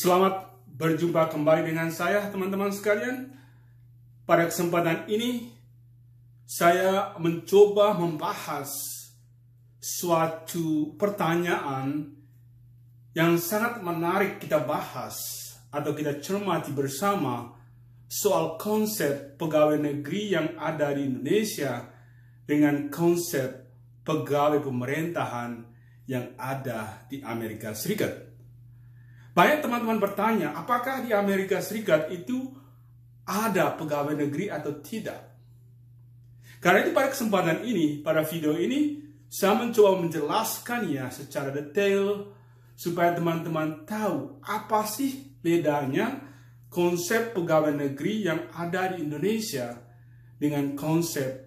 Selamat berjumpa kembali dengan saya, teman-teman sekalian. Pada kesempatan ini, saya mencoba membahas suatu pertanyaan yang sangat menarik kita bahas atau kita cermati bersama soal konsep pegawai negeri yang ada di Indonesia dengan konsep pegawai pemerintahan yang ada di Amerika Serikat. Banyak teman-teman bertanya, apakah di Amerika Serikat itu ada pegawai negeri atau tidak? Karena itu pada kesempatan ini, pada video ini, saya mencoba menjelaskannya secara detail supaya teman-teman tahu apa sih bedanya konsep pegawai negeri yang ada di Indonesia dengan konsep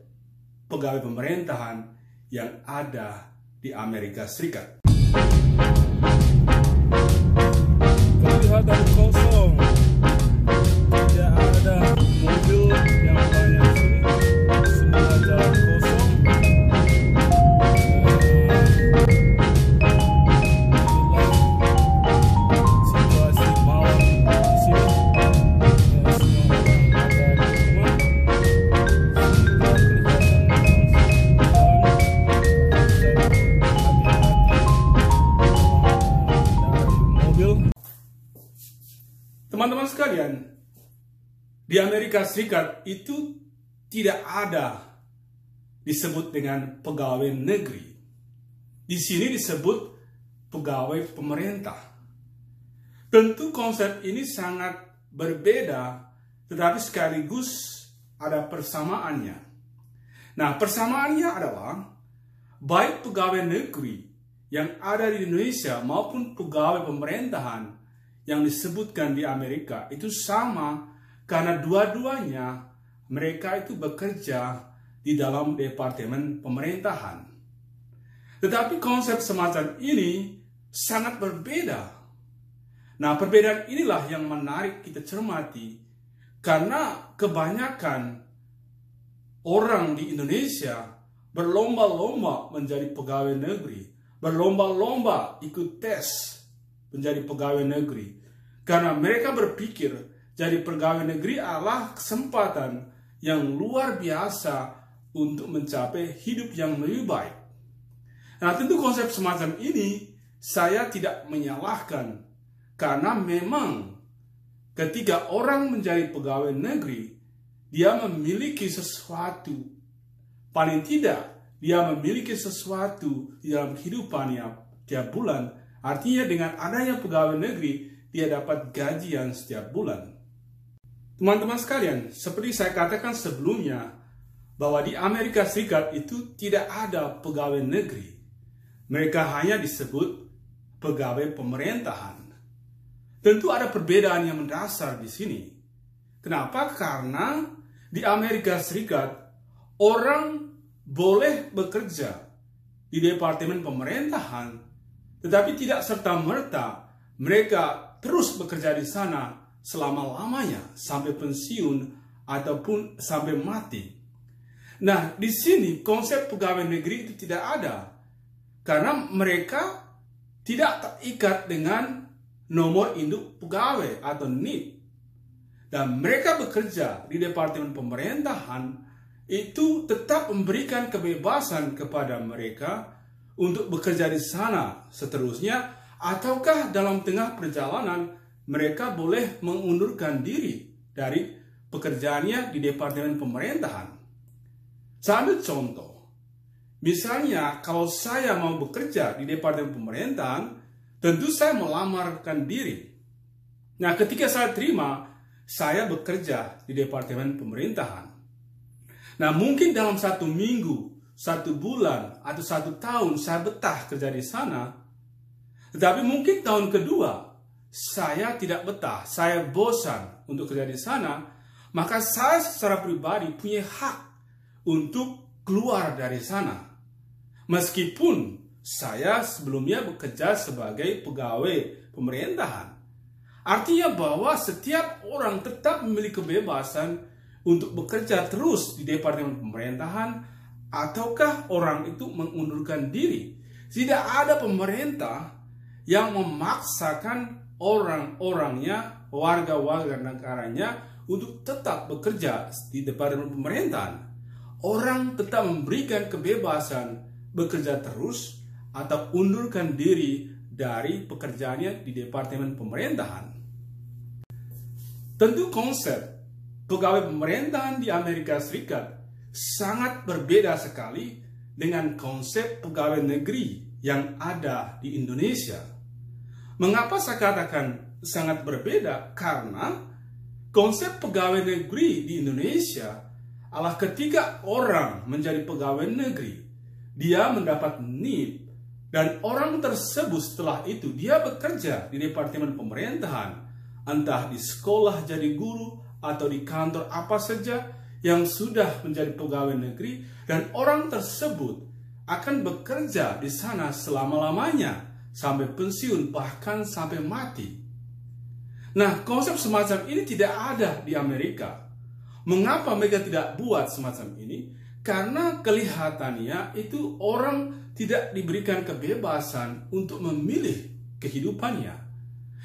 pegawai pemerintahan yang ada di Amerika Serikat. Kelihatan kosong, tidak ada mobil yang banyak sini, semua jalan kosong. Situasi malam di sini, semua orang ada di rumah, sehingga kelihatan mobil. Teman-teman sekalian, di Amerika Serikat itu tidak ada disebut dengan pegawai negeri. Di sini disebut pegawai pemerintah. Tentu konsep ini sangat berbeda, tetapi sekaligus ada persamaannya. Nah, persamaannya adalah baik pegawai negeri yang ada di Indonesia maupun pegawai pemerintahan yang disebutkan di Amerika itu sama karena dua-duanya mereka itu bekerja di dalam departemen pemerintahan. Tetapi konsep semacam ini sangat berbeda. Nah, perbedaan inilah yang menarik kita cermati karena kebanyakan orang di Indonesia berlomba-lomba menjadi pegawai negeri, berlomba-lomba ikut tes menjadi pegawai negeri. Karena mereka berpikir jadi pegawai negeri adalah kesempatan yang luar biasa untuk mencapai hidup yang lebih baik. Nah, tentu konsep semacam ini saya tidak menyalahkan. Karena memang ketika orang menjadi pegawai negeri, dia memiliki sesuatu. Paling tidak, dia memiliki sesuatu di dalam kehidupannya tiap bulan. Artinya dengan adanya pegawai negeri, dia dapat gajian setiap bulan. Teman-teman sekalian, seperti saya katakan sebelumnya, bahwa di Amerika Serikat itu tidak ada pegawai negeri. Mereka hanya disebut pegawai pemerintahan. Tentu ada perbedaan yang mendasar di sini. Kenapa? Karena di Amerika Serikat, orang boleh bekerja di departemen pemerintahan, tetapi tidak serta-merta mereka terus bekerja di sana selama-lamanya sampai pensiun ataupun sampai mati. Nah, di sini konsep pegawai negeri itu tidak ada karena mereka tidak terikat dengan nomor induk pegawai atau NIP. Dan mereka bekerja di departemen pemerintahan itu tetap memberikan kebebasan kepada mereka untuk bekerja di sana seterusnya, ataukah dalam tengah perjalanan mereka boleh mengundurkan diri dari pekerjaannya di departemen pemerintahan. Saya ambil contoh. Misalnya kalau saya mau bekerja di departemen pemerintahan, tentu saya melamarkan diri. Nah, ketika saya terima, saya bekerja di departemen pemerintahan. Nah, mungkin dalam 1 minggu, 1 bulan, atau 1 tahun saya betah kerja di sana. Tetapi mungkin tahun kedua, saya tidak betah, saya bosan untuk kerja di sana. Maka saya secara pribadi punya hak untuk keluar dari sana. Meskipun saya sebelumnya bekerja sebagai pegawai pemerintahan. Artinya bahwa setiap orang tetap memiliki kebebasan untuk bekerja terus di departemen pemerintahan, ataukah orang itu mengundurkan diri. Tidak ada pemerintah yang memaksakan orang-orangnya, warga-warga negaranya untuk tetap bekerja di departemen pemerintahan. Orang tetap memberikan kebebasan bekerja terus atau undurkan diri dari pekerjaannya di departemen pemerintahan. Tentu konsep pegawai pemerintahan di Amerika Serikat sangat berbeda sekali dengan konsep pegawai negeri yang ada di Indonesia. Mengapa saya katakan sangat berbeda? Karena konsep pegawai negeri di Indonesia adalah ketika orang menjadi pegawai negeri, dia mendapat NIP, dan orang tersebut setelah itu dia bekerja di departemen pemerintahan, entah di sekolah jadi guru atau di kantor apa saja yang sudah menjadi pegawai negeri, dan orang tersebut akan bekerja di sana selama-lamanya sampai pensiun, bahkan sampai mati. Nah, konsep semacam ini tidak ada di Amerika. Mengapa mereka tidak buat semacam ini? Karena kelihatannya itu orang tidak diberikan kebebasan untuk memilih kehidupannya.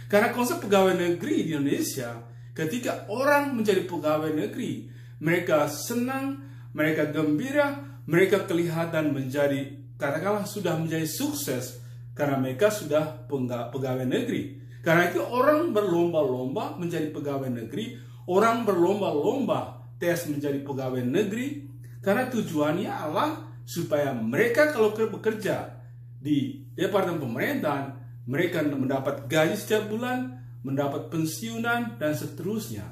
Karena konsep pegawai negeri di Indonesia, ketika orang menjadi pegawai negeri, mereka senang, mereka gembira, mereka kelihatan menjadi, katakanlah sudah menjadi sukses karena mereka sudah pegawai negeri. Karena itu orang berlomba-lomba menjadi pegawai negeri, orang berlomba-lomba tes menjadi pegawai negeri, karena tujuannya adalah supaya mereka kalau bekerja di departemen pemerintahan, mereka mendapat gaji setiap bulan, mendapat pensiunan, dan seterusnya.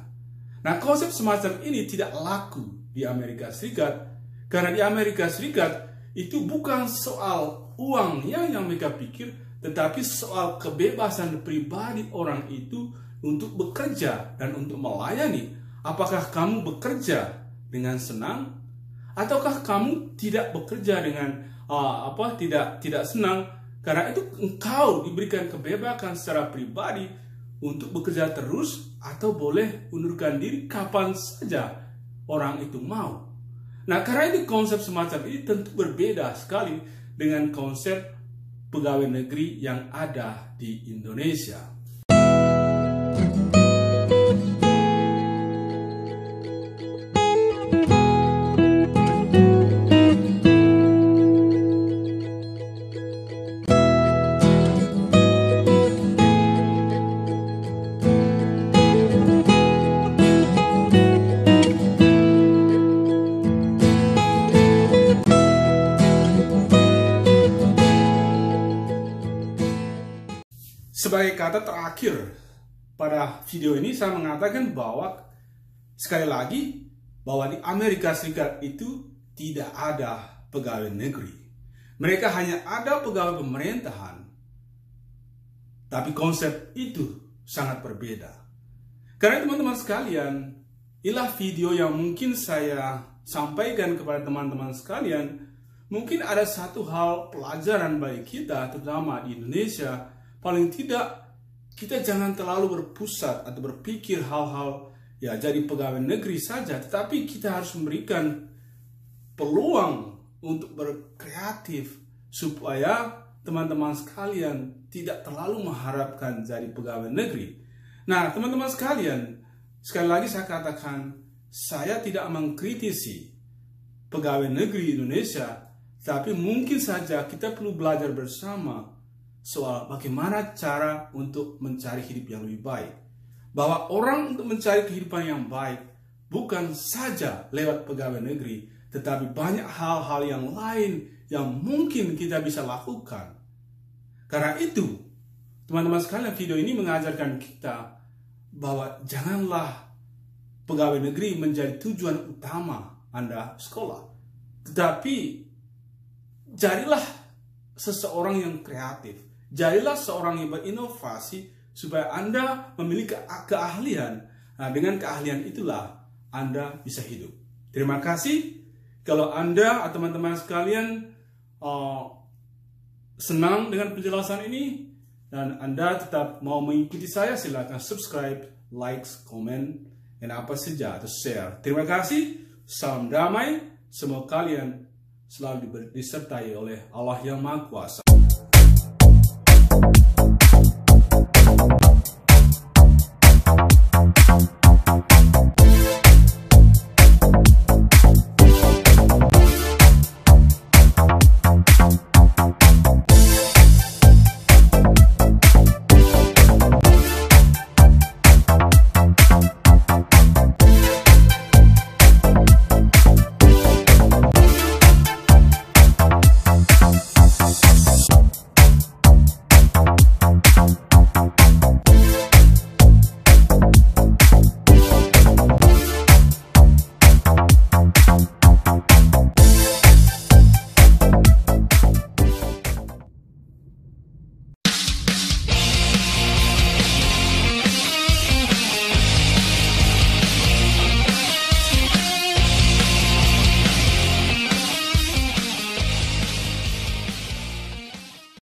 Nah, konsep semacam ini tidak laku di Amerika Serikat, karena di Amerika Serikat itu bukan soal uangnya yang mereka pikir, tetapi soal kebebasan pribadi orang itu untuk bekerja dan untuk melayani. Apakah kamu bekerja dengan senang, ataukah kamu tidak bekerja dengan tidak senang? Karena itu engkau diberikan kebebasan secara pribadi untuk bekerja terus atau boleh undurkan diri kapan saja orang itu mau. Nah, karena itu konsep semacam ini tentu berbeda sekali dengan konsep pegawai negeri yang ada di Indonesia. Sebagai kata terakhir pada video ini, saya mengatakan bahwa sekali lagi bahwa di Amerika Serikat itu tidak ada pegawai negeri. Mereka hanya ada pegawai pemerintahan. Tapi konsep itu sangat berbeda. Karena teman-teman sekalian, inilah video yang mungkin saya sampaikan kepada teman-teman sekalian. Mungkin ada satu hal pelajaran bagi kita, terutama di Indonesia. Paling tidak, kita jangan terlalu berpusat atau berpikir hal-hal ya jadi pegawai negeri saja, tetapi kita harus memberikan peluang untuk berkreatif supaya teman-teman sekalian tidak terlalu mengharapkan jadi pegawai negeri. Nah, teman-teman sekalian, sekali lagi saya katakan, saya tidak mengkritisi pegawai negeri Indonesia, tapi mungkin saja kita perlu belajar bersama soal bagaimana cara untuk mencari hidup yang lebih baik. Bahwa orang untuk mencari kehidupan yang baik bukan saja lewat pegawai negeri, tetapi banyak hal-hal yang lain yang mungkin kita bisa lakukan. Karena itu, teman-teman sekalian, video ini mengajarkan kita bahwa janganlah pegawai negeri menjadi tujuan utama Anda sekolah. Tetapi jadilah seseorang yang kreatif. Jadilah seorang yang berinovasi supaya Anda memiliki keahlian. Nah, dengan keahlian itulah Anda bisa hidup. Terima kasih. Kalau Anda atau teman-teman sekalian senang dengan penjelasan ini dan Anda tetap mau mengikuti saya, silakan subscribe, like, komen, dan apa saja atau share. Terima kasih. Salam damai. Semoga kalian selalu disertai oleh Allah yang Maha Kuasa.